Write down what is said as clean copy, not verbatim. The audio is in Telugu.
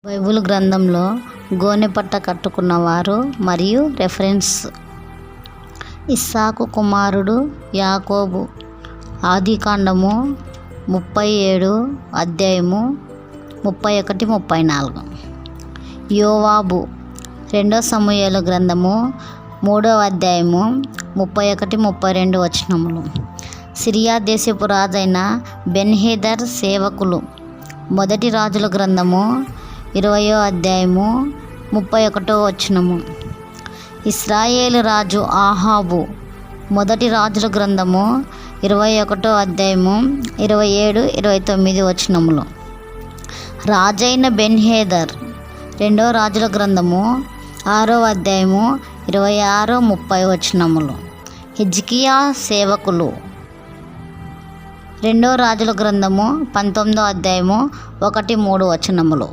బైబిల్ గ్రంథంలో గోనెపట్ట కట్టుకున్నవారు మరియు రెఫరెన్స్. ఇస్సాకు కుమారుడు యాకోబు. ఆదికాండము 37 అధ్యాయము 31, 34. యోవాబు. 2 సమూయేలు గ్రంథము 3వ అధ్యాయము 31, 32 వచనములు. సిరియా దేశపు రాజైన బెన్హెదర్ సేవకులు. 1 రాజుల గ్రంథము 20వ అధ్యాయము 31వ వచనము. ఇశ్రాయేలు రాజు ఆహాబు. 1 రాజుల గ్రంథము 21వ అధ్యాయము 27, 29 వచనములు. రాజైన బెన్హెదర్. 2 రాజుల గ్రంథము 6వ అధ్యాయము 26, 30 వచనములు. హిజ్కియా సేవకులు. 2 రాజుల గ్రంథము 19వ అధ్యాయము 1, 3 వచనములు.